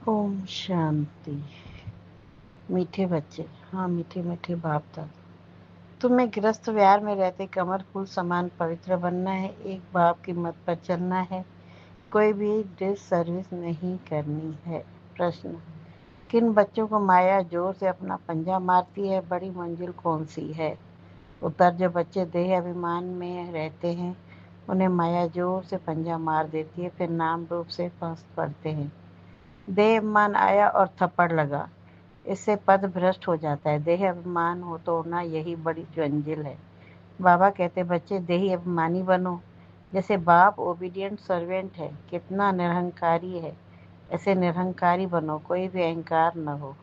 ओम शांति। मीठे बच्चे, हाँ मीठे मीठे बाप दादा, तुम्हें गृहस्थ विहार में रहते कमल फूल समान पवित्र बनना है। एक बाप की मत पर चलना है, कोई भी डिस सर्विस नहीं करनी है। प्रश्न, किन बच्चों को माया जोर से अपना पंजा मारती है? बड़ी मंजिल कौन सी है? उत्तर, जो बच्चे देह अभिमान में रहते हैं उन्हें माया जोर से पंजा मार देती है, फिर नाम रूप से फंस पड़ते हैं। देह अभिमान आया और थप्पड़ लगा, इससे पद भ्रष्ट हो जाता है। देह अभिमान हो तोड़ना यही बड़ी मंजिल है। बाबा कहते, बच्चे देही अभिमानी बनो, जैसे बाप ओबीडियंट सर्वेंट है, कितना निरहंकारी है, ऐसे निरहंकारी बनो, कोई भी अहंकार न हो।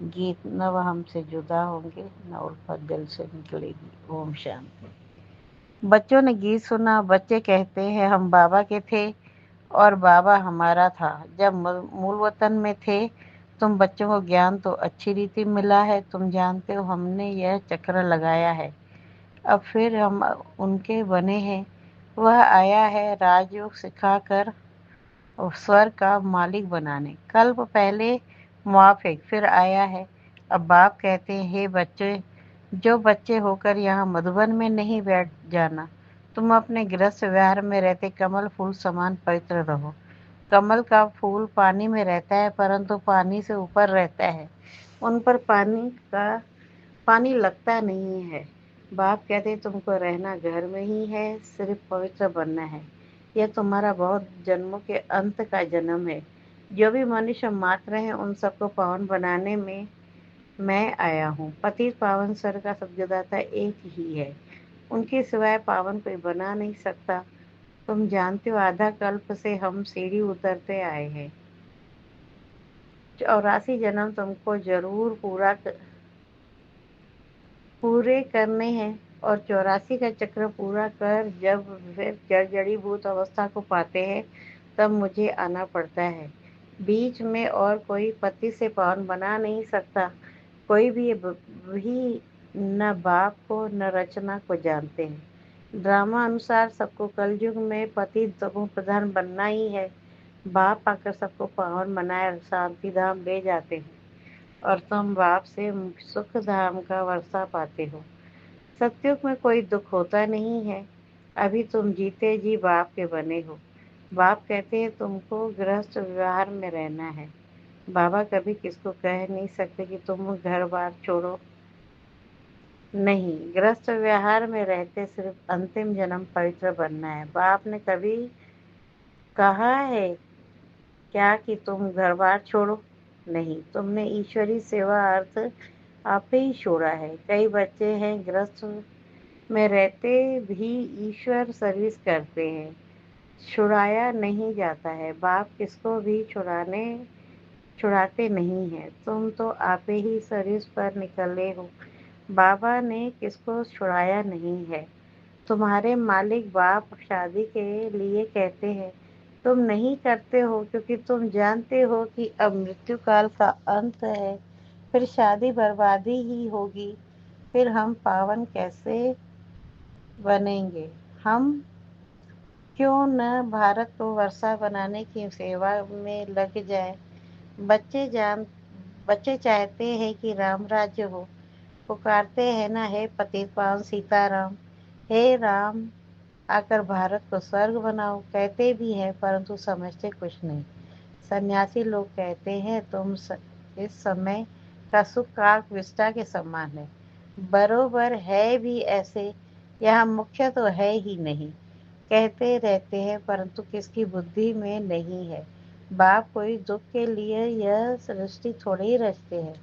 गीत, न वह हमसे जुदा होंगे न उल्फत दिल से निकलेगी। ओम शांति। बच्चों ने गीत सुना। बच्चे कहते हैं, हम बाबा के थे और बाबा हमारा था। जब मूल वतन में थे तुम बच्चों को ज्ञान तो अच्छी रीति मिला है, तुम जानते हो हमने यह चक्र लगाया है, अब फिर हम उनके बने हैं। वह आया है राजयोग सिखाकर स्वर्ग का मालिक बनाने। कल्प पहले मुआफिक, फिर आया है। अब बाप कहते हैं, हे बच्चे, जो बच्चे होकर यहाँ मधुबन में नहीं बैठ जाना, तुम अपने गृहस्थ व्यवहार में रहते कमल फूल समान पवित्र रहो। कमल का फूल पानी में रहता है, परंतु पानी से ऊपर रहता है, उन पर पानी लगता नहीं है। बाप कहते, तुमको रहना घर में ही है, सिर्फ पवित्र बनना है। यह तुम्हारा बहुत जन्मों के अंत का जन्म है। जो भी मनुष्य मात्र हैं उन सबको पावन बनाने में मैं आया हूँ। पतित पावन स्वर्ग का सद्गदाता एक ही है, उनके सिवाय पावन कोई बना नहीं सकता। तुम जानते हो आधा कल्प से हम सीढ़ी उतरते आए हैं। 84 जन्म तुमको जरूर पूरे करने हैं, और 84 का चक्र पूरा कर जब फिर जड़ीभूत अवस्था को पाते हैं तब मुझे आना पड़ता है। बीच में और कोई पति से पावन बना नहीं सकता। कोई भी न बाप को न रचना को जानते हैं। ड्रामा अनुसार सबको कलयुग में पति तमो प्रधान बनना ही है। बाप आकर सबको पावन बनाए शांति धाम ले जाते हैं और तुम बाप से सुख धाम का वर्षा पाते हो। सत्युग में कोई दुख होता नहीं है। अभी तुम जीते जी बाप के बने हो। बाप कहते हैं तुमको गृहस्थ व्यवहार में रहना है। बाबा कभी किसको कह नहीं सकते कि तुम घर बार छोड़ो। नहीं, गृहस्थ व्यवहार में रहते सिर्फ अंतिम जन्म पवित्र बनना है। बाप ने कभी कहा है क्या कि तुम घर बार छोड़ो? नहीं, तुमने ईश्वरी सेवा अर्थ आप ही छोड़ा है। कई बच्चे हैं गृहस्थ में रहते भी ईश्वर सर्विस करते हैं, छुड़ाया नहीं जाता है। बाप किसको भी छुड़ाते नहीं हैं। तुम तो आप ही सर्विस पर निकले हो, बाबा ने किसको छुड़ाया नहीं है। तुम्हारे मालिक बाप शादी के लिए कहते हैं, तुम नहीं करते हो क्योंकि तुम जानते हो कि अब मृत्यु काल का अंत है, फिर शादी बर्बादी ही होगी, फिर हम पावन कैसे बनेंगे? हम क्यों न भारत को वर्षा बनाने की सेवा में लग जाए। बच्चे चाहते हैं कि राम राज्य हो, पुकारते हैं ना, हे पतित पावन सीताराम, हे राम आकर भारत को स्वर्ग बनाओ। कहते भी हैं परंतु समझते कुछ नहीं। सन्यासी लोग कहते हैं इस समय का सुख काक विष्टा के समान है। बरोबर है भी ऐसे, यहाँ मुख्य तो है ही नहीं। कहते रहते हैं परंतु किसकी बुद्धि में नहीं है। बाप कोई दुख के लिए यह सृष्टि थोड़े ही रचते हैं।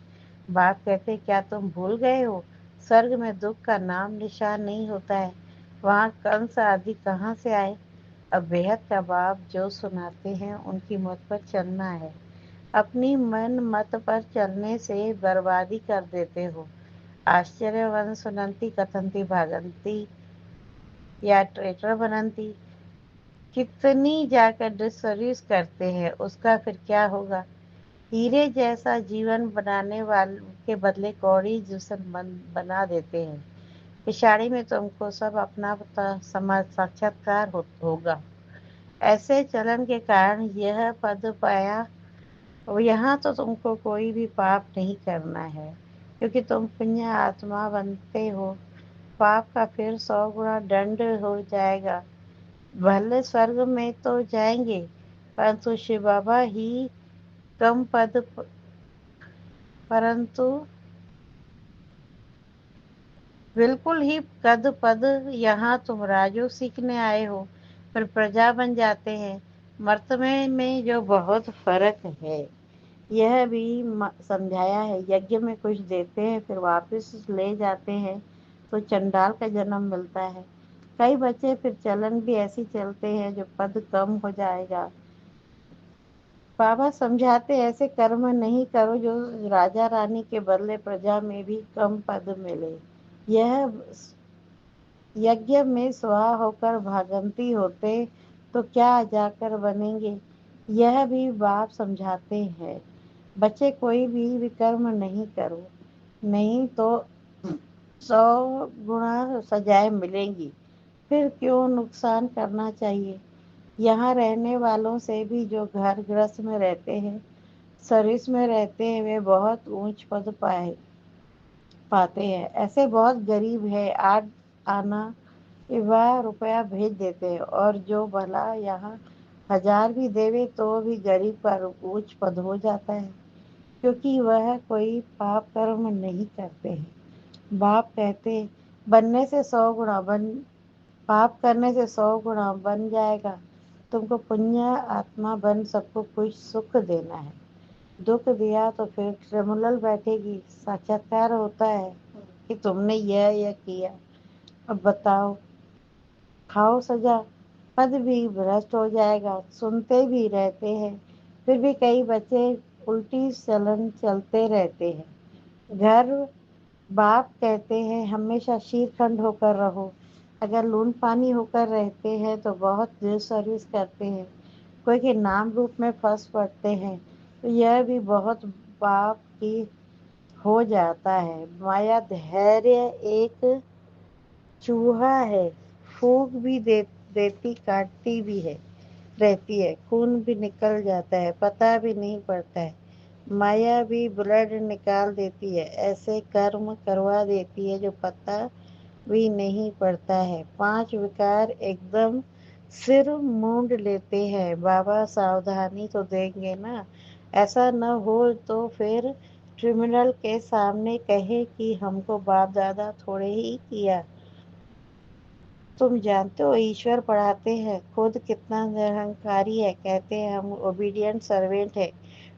बाप कहते, क्या तुम भूल गए हो, स्वर्ग में दुख का नाम निशान नहीं होता है, वहाँ कंस आदि कहाँ से आए। अब बेहद का बाप जो सुनाते हैं उनकी मत पर चलना है। अपनी मन मत पर चलने से बर्बादी कर देते हो। आश्चर्यवन सुनंती कथंती भागंती या ट्रेटर बनंती, कितनी जाकर डिसर्विस करते हैं, उसका फिर क्या होगा? हीरे जैसा जीवन बनाने वाले के बदले कौड़ी जूसन बना देते हैं। पिछाड़ी में तुमको सब अपना समाज साक्षात्कार होगा। ऐसे चलन के कारण यह पद पाया और यहाँ तो तुमको कोई भी पाप नहीं करना है, क्योंकि तुम पुण्य आत्मा बनते हो। पाप का फिर 100 गुना दंड हो जाएगा। भले स्वर्ग में तो जाएंगे, परंतु शिव बाबा ही कम पद परंतु बिल्कुल ही कद पद। यहाँ तुम राजू सीखने आए हो, पर प्रजा बन जाते हैं। मर्तबे में जो बहुत फर्क है, यह भी समझाया है। यज्ञ में कुछ देते हैं, फिर वापस ले जाते हैं, तो चंडाल का जन्म मिलता है। कई बच्चे फिर चलन भी ऐसी चलते हैं, जो पद कम हो जाएगा। बाबा समझाते, ऐसे कर्म नहीं करो जो राजा रानी के बदले प्रजा में भी कम पद मिले। यह यज्ञ में स्वाहा होकर भागंती होते, तो क्या जाकर बनेंगे। यह भी बाप समझाते हैं। बच्चे कोई भी विकर्म नहीं करो, नहीं तो 100 गुना सजाएं मिलेंगी। फिर क्यों नुकसान करना चाहिए। यहाँ रहने वालों से भी जो घर गृहस्थ में रहते हैं, सर्विस में रहते हैं, वे बहुत ऊंच पद पाते हैं। ऐसे बहुत गरीब है, 8 आना वह रुपया भेज देते हैं, और जो भला यहाँ 1000 भी देवे तो भी गरीब का ऊंच पद हो जाता है, क्योंकि वह कोई पाप कर्म नहीं करते हैं। बाप कहते, बनने से 100 गुना बन पाप करने से 100 गुना बन जाएगा। तुमको पुण्य आत्मा बन सबको कुछ सुख देना है। दुख दिया तो फिर ट्रिब्यूनल बैठेगी, साक्षात्कार होता है कि तुमने यह किया। अब बताओ, खाओ सजा। पद भी भ्रष्ट हो जाएगा। सुनते भी रहते हैं, फिर भी कई बच्चे उल्टी चलन चलते रहते हैं। घर बाप कहते हैं हमेशा शीरखंड होकर रहो। अगर लून पानी होकर रहते हैं तो बहुत देर सर्विस करते हैं, कोई के नाम रूप में फंस पड़ते हैं, तो यह भी बहुत पाप की हो जाता है। माया धैर्य एक चूहा है, फूंक भी देती काटती भी है रहती है, खून भी निकल जाता है, पता भी नहीं पड़ता है। माया भी ब्लड निकाल देती है, ऐसे कर्म करवा देती है जो पता भी नहीं पड़ता है। 5 विकार एकदम सिर मूंड लेते हैं। बाबा सावधानी तो देंगे ना, ऐसा न हो तो फिर ट्रिब्यूनल के सामने कहे कि हमको बाप दादा थोड़े ही किया। तुम जानते हो ईश्वर पढ़ाते हैं, खुद कितना निरहंकारी है, कहते हैं हम ओबीडियंट सर्वेंट है,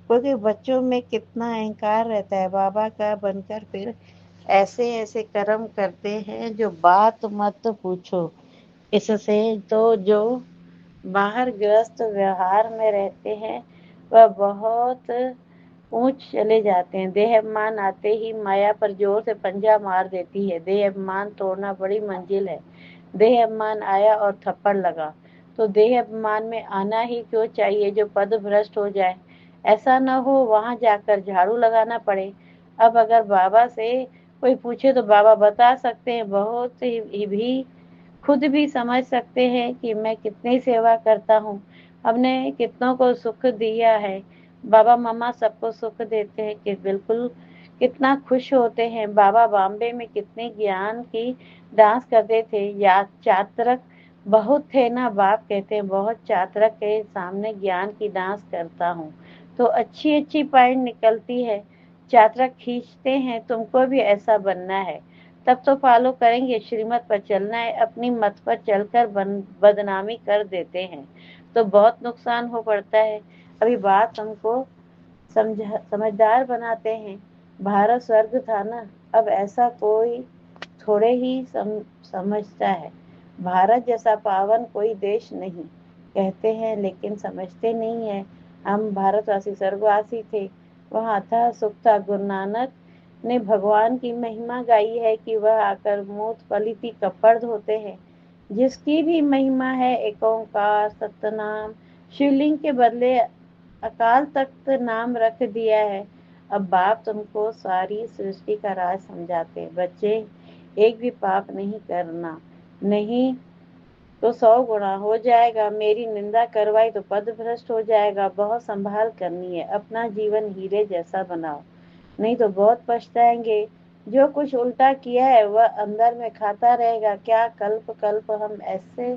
क्योंकि बच्चों में कितना अहंकार रहता है। बाबा का बनकर फिर ऐसे ऐसे कर्म करते हैं जो बात मत पूछो। इससे तो जो बाहर गृहस्थ व्यवहार में रहते हैं, वह बहुत ऊंच चले जाते हैं। देह अभिमान आते ही माया पर जोर से पंजा मार देती है। देह अभिमान तोड़ना बड़ी मंजिल है। देह अभिमान आया और थप्पड़ लगा, तो देह अभिमान में आना ही क्यों चाहिए जो पद भ्रष्ट हो जाए। ऐसा न हो वहां जाकर झाड़ू लगाना पड़े। अब अगर बाबा से कोई पूछे तो बाबा बता सकते हैं, बहुत ही भी खुद भी समझ सकते हैं कि मैं कितनी सेवा करता हूँ, हमने कितनों को सुख दिया है। बाबा मम्मा सबको सुख देते हैं कि बिल्कुल कितना खुश होते हैं। बाबा बॉम्बे में कितने ज्ञान की डांस करते थे, या चात्रक बहुत थे ना। बाप कहते हैं बहुत चात्रक के सामने ज्ञान की डांस करता हूँ तो अच्छी अच्छी पॉइंट निकलती है। चात्रक खींचते हैं, तुमको भी ऐसा बनना है, तब तो फॉलो करेंगे। श्रीमत पर चलना है, अपनी मत पर चलकर बदनामी कर देते हैं तो बहुत नुकसान हो पड़ता है। अभी बात हमको समझदार बनाते हैं। भारत स्वर्ग था ना, अब ऐसा कोई थोड़े ही समझता है। भारत जैसा पावन कोई देश नहीं, कहते हैं लेकिन समझते नहीं है। हम भारतवासी स्वर्गवासी थे, वहाँ था सुख था। गुरु नानक ने भगवान की महिमा गाई है कि वह आकर मूत पलिति कपड़ धोते हैं। जिसकी भी महिमा है एक ओंकार सतनाम, शिवलिंग के बदले अकाल तख्त नाम रख दिया है। अब बाप तुमको सारी सृष्टि का राज समझाते। बच्चे एक भी पाप नहीं करना, नहीं तो 100 गुना हो जाएगा, मेरी निंदा करवाई तो पद भ्रष्ट हो जाएगा। बहुत संभाल करनी है, अपना जीवन हीरे जैसा बनाओ, नहीं तो बहुत पछताएंगे। जो कुछ उल्टा किया है वह अंदर में खाता रहेगा। क्या कल्प कल्प हम ऐसे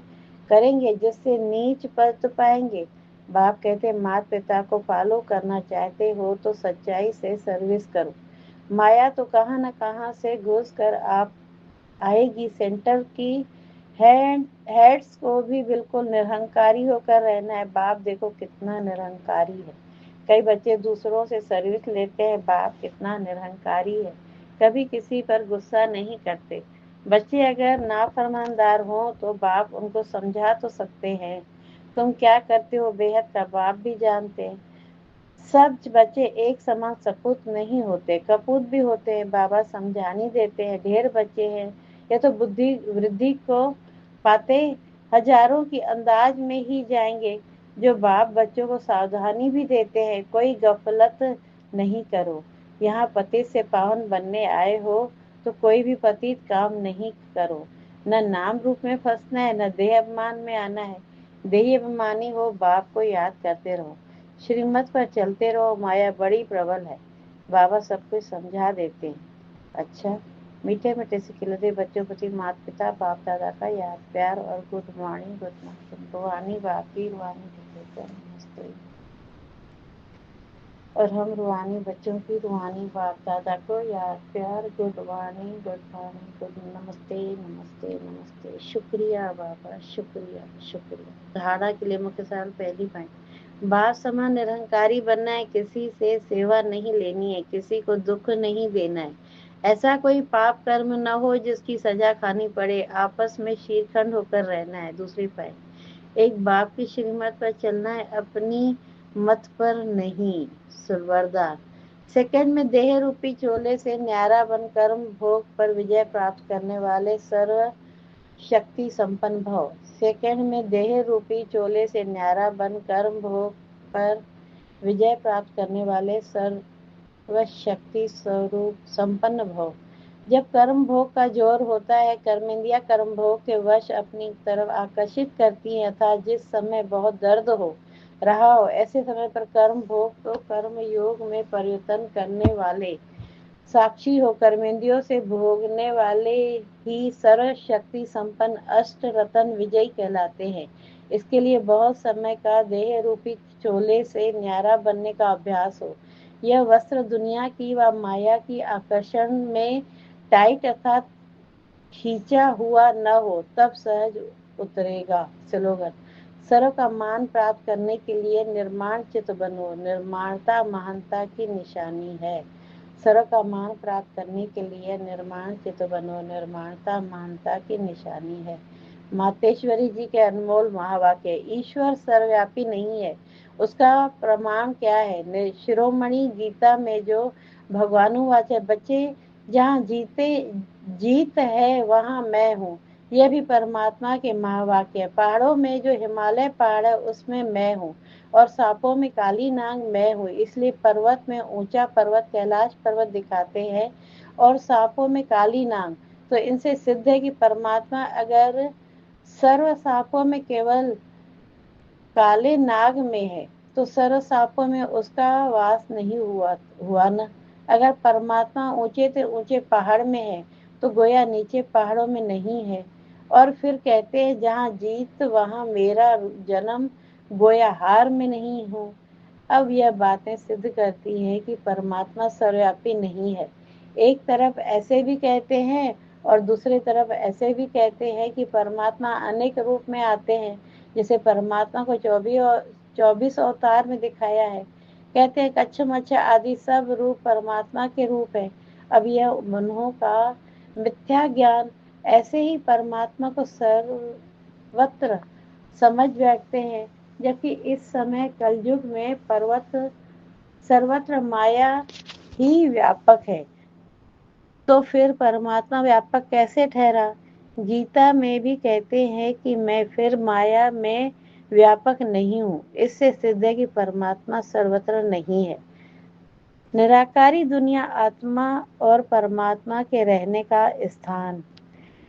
करेंगे जिससे नीच पद पाएंगे। बाप कहते माता पिता को फॉलो करना चाहते हो तो सच्चाई से सर्विस करो। माया तो कहाँ न कहाँ से घुस कर आप आएगी। सेंटर की हेड्स को भी बिल्कुल निरहंकारी होकर रहना है। बाप देखो कितना निरहंकारी है। कई बच्चे दूसरों से सर्विस लेते हैं, बाप कितना निरहंकारी है, कभी किसी पर गुस्सा नहीं करते। बच्चे अगर नाफरमानदार हो तो बाप उनको समझा तो सकते हैं, तुम क्या करते हो बेहद का बाप भी जानते हैं। सब बच्चे एक समान सपूत नहीं होते, कपूत भी होते हैं। बाबा समझानी देते हैं। ढेर बच्चे हैं, ये तो बुद्धि वृद्धि को पाते हजारों की अंदाज में ही जाएंगे। जो बाप बच्चों को सावधानी भी देते हैं, कोई गफलत नहीं करो। यहाँ पतित से पावन बनने आए हो तो कोई भी पतित काम नहीं करो। न नाम रूप में फंसना है, न देह अभिमान में आना है। देह अभिमानी हो बाप को याद करते रहो, श्रीमत पर चलते रहो। माया बड़ी प्रबल है, बाबा सब कुछ समझा देते हैं। अच्छा, मीठे मीठे से खिलते बच्चों प्रति माता पिता बाप दादा का याद प्यार और गुड मॉर्निंग गुड मॉर्निंग। रूहानी बाप की रूहानी नमस्ते। और हम रूहानी बच्चों की रूहानी बाप दादा को याद प्यार गुड मॉर्निंग गुड नमस्ते नमस्ते नमस्ते। शुक्रिया बाबा, शुक्रिया शुक्रिया। धारणा के लिए मुख्य साल पहली पॉइंट, बाप समान निरहंकारी बनना है, किसी से सेवा नहीं लेनी है, किसी को दुख नहीं देना है। ऐसा कोई पाप कर्म न हो जिसकी सजा खानी पड़े, आपस में शीरखंड होकर रहना है। दूसरी पॉइंट, एक बाप की श्रीमत पर चलना है, अपनी मत पर नहीं। वरदान सेकंड में देह रूपी चोले से न्यारा बन कर्म भोग पर विजय प्राप्त करने वाले सर्व शक्ति संपन्न भव। सेकंड में देह रूपी चोले से न्यारा बन कर्म भोग पर विजय प्राप्त करने वाले सर्व शक्ति स्वरूप संपन्न भव। जब कर्म भोग का जोर होता है, कर्मेंद्रिया कर्म भोग के वश अपनी तरफ आकर्षित करती है, अर्थात जिस समय बहुत दर्द हो रहा हो, ऐसे समय पर कर्म भोग तो कर्म योग में परिवर्तन करने वाले साक्षी हो कर्मेंद्रियों से भोगने वाले ही सर्व शक्ति संपन्न अष्ट रतन विजयी कहलाते हैं। इसके लिए बहुत समय का देह रूपी चोले से न्यारा बनने का अभ्यास हो। यह वस्त्र दुनिया की व माया की आकर्षण में टाइट अर्थात खींचा हुआ न हो, तब सहज उतरेगा। स्लोगन, सर्व का मान प्राप्त करने के लिए निर्माण चित्त बनो, निर्माणता महानता की निशानी है। सर्व का मान प्राप्त करने के लिए निर्माण चित्त बनो, निर्माणता महानता की निशानी है। मातेश्वरी जी के अनमोल महावाक्य, ईश्वर सर्वव्यापी नहीं है, उसका प्रमाण क्या है। शिरोमणि गीता में जो भगवानुवाच है, बच्चे जहाँ जीत है वहाँ मैं हूँ, यह भी परमात्मा के महावाक्य है। पहाड़ों में जो हिमालय पहाड़ है उसमें मैं हूँ, और सांपों में काली नाग मैं हूँ। इसलिए पर्वत में ऊंचा पर्वत कैलाश पर्वत दिखाते हैं, और सांपों में काली नाग। तो इनसे सिद्ध है कि परमात्मा अगर सर्व सांपों में केवल काले नाग में है, तो सर्व सांपों में उसका वास नहीं हुआ न। अगर परमात्मा ऊंचे से ऊंचे पहाड़ में है, तो गोया नीचे पहाड़ों में नहीं है। और फिर कहते हैं जहाँ जीत वहाँ मेरा जन्म, गोया हार में नहीं हूँ। अब यह बातें सिद्ध करती हैं कि परमात्मा सर्वव्यापी नहीं है। एक तरफ ऐसे भी कहते हैं और दूसरे तरफ ऐसे भी कहते हैं कि परमात्मा अनेक रूप में आते हैं। जैसे परमात्मा को 24 अवतार में दिखाया है। कहते हैं कच्छ मच्छ आदि सब रूप परमात्मा के रूप है। अब यह मनों का मिथ्या ज्ञान ऐसे ही परमात्मा को सर्वत्र समझ बैठते हैं, जबकि इस समय कलयुग में सर्वत्र माया ही व्यापक है। तो फिर परमात्मा व्यापक कैसे ठहरा। गीता में भी कहते हैं कि मैं फिर माया में व्यापक नहीं हूँ। इससे सिद्ध है कि परमात्मा सर्वत्र नहीं है। निराकारी दुनिया आत्मा और परमात्मा के रहने का स्थान।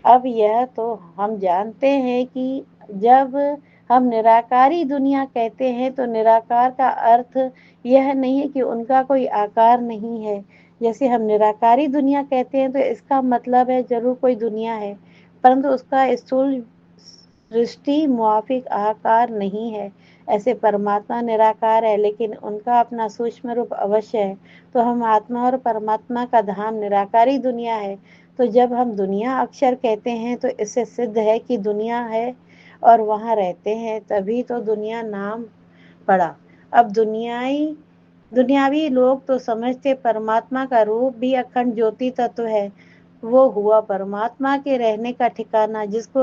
अब यह तो हम जानते हैं कि जब हम निराकारी दुनिया कहते हैं तो निराकार का अर्थ यह नहीं है कि उनका कोई आकार नहीं है। जैसे हम निराकारी दुनिया कहते हैं तो इसका मतलब है जरूर कोई दुनिया है, परंतु उसका स्थूल सृष्टि मुआफिक आकार नहीं है। ऐसे परमात्मा निराकार है लेकिन उनका अपना सूक्ष्म रूप अवश्य है। तो हम आत्मा और परमात्मा का धाम निराकारी दुनिया है। तो जब हम दुनिया अक्षर कहते हैं तो इससे सिद्ध है कि दुनिया है और वहाँ रहते हैं, तभी तो दुनिया नाम पड़ा। अब दुनियावी लोग तो समझते परमात्मा का रूप भी अखंड ज्योति तत्व है। वो हुआ परमात्मा के रहने का ठिकाना, जिसको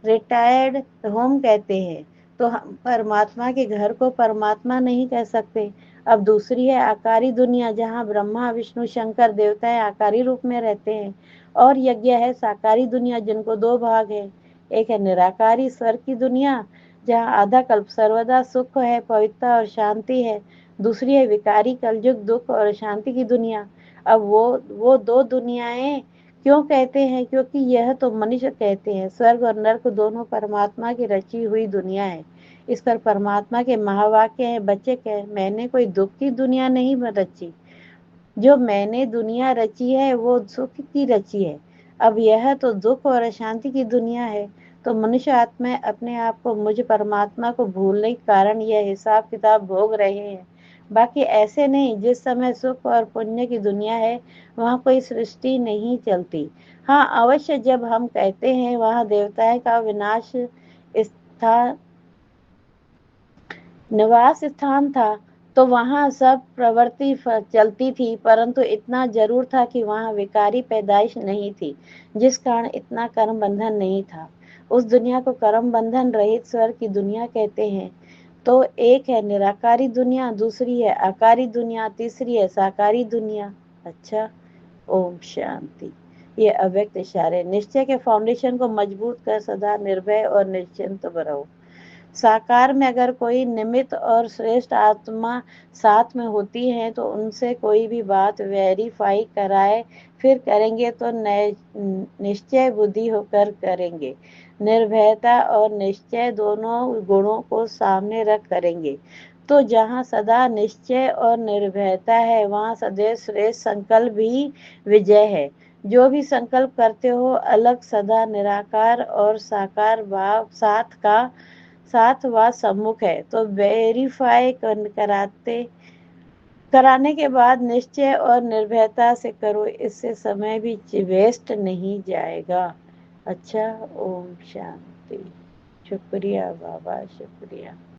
रिटायर्ड होम कहते हैं। तो हम परमात्मा के घर को परमात्मा नहीं कह सकते। अब दूसरी है आकारी दुनिया, जहाँ ब्रह्मा विष्णु शंकर देवताएं आकारी रूप में रहते हैं। और यज्ञ है साकारी दुनिया, जिनको दो भाग है। एक है निराकारी स्वर्ग की दुनिया, जहाँ आधा कल्प सर्वदा सुख है, पवित्रता और शांति है। दूसरी है विकारी कलयुग दुख और शांति की दुनिया। अब वो दो दुनियाएं क्यों कहते हैं? क्योंकि यह तो मनुष्य कहते हैं। स्वर्ग और नर्क दोनों परमात्मा की रची हुई दुनिया है। इस पर परमात्मा के महावाक्य है, बच्चे कहे मैंने कोई दुख की दुनिया नहीं रची, जो मैंने दुनिया रची है वो सुख की रची है। अब यह तो दुख और अशांति की दुनिया है। तो मनुष्य आत्मा अपने आप को मुझ परमात्मा को भूलने के कारण यह हिसाब किताब भोग रहे हैं। बाकी ऐसे नहीं, जिस समय सुख और पुण्य की दुनिया है वहाँ कोई सृष्टि नहीं चलती। हाँ अवश्य, जब हम कहते हैं वहाँ देवताएं का विनाश स्थान निवास स्थान था, तो वहाँ सब प्रवृत्ति चलती थी, परंतु इतना जरूर था कि वहाँ विकारी पैदाइश नहीं थी, जिस कारण इतना कर्म बंधन नहीं था। उस दुनिया को कर्म बंधन रहित स्वर्ग की दुनिया कहते हैं। तो एक है निराकारी दुनिया, दूसरी है आकारी दुनिया, तीसरी है साकारी दुनिया। अच्छा, ओम शांति। ये अव्यक्त इशारे निश्चय के फाउंडेशन को मजबूत कर सदा निर्भय और निश्चिंत रहो। साकार में अगर कोई निमित्त और श्रेष्ठ आत्मा साथ में होती है तो उनसे कोई भी बात वेरीफाई कराए फिर करेंगे तो निश्चय बुद्धि होकर करेंगे। निर्भयता और निश्चय दोनों गुणों को सामने रख करेंगे। तो जहाँ सदा निश्चय और निर्भयता है वहाँ सदैव श्रेष्ठ संकल्प भी विजय है। जो भी संकल्प करते हो अलग सदा निराकार और साकार भाव साथ व सम्मुख है, तो वेरीफाई कराने के बाद निश्चय और निर्भयता से करो, इससे समय भी वेस्ट नहीं जाएगा। अच्छा, ओम शांति। शुक्रिया बाबा, शुक्रिया।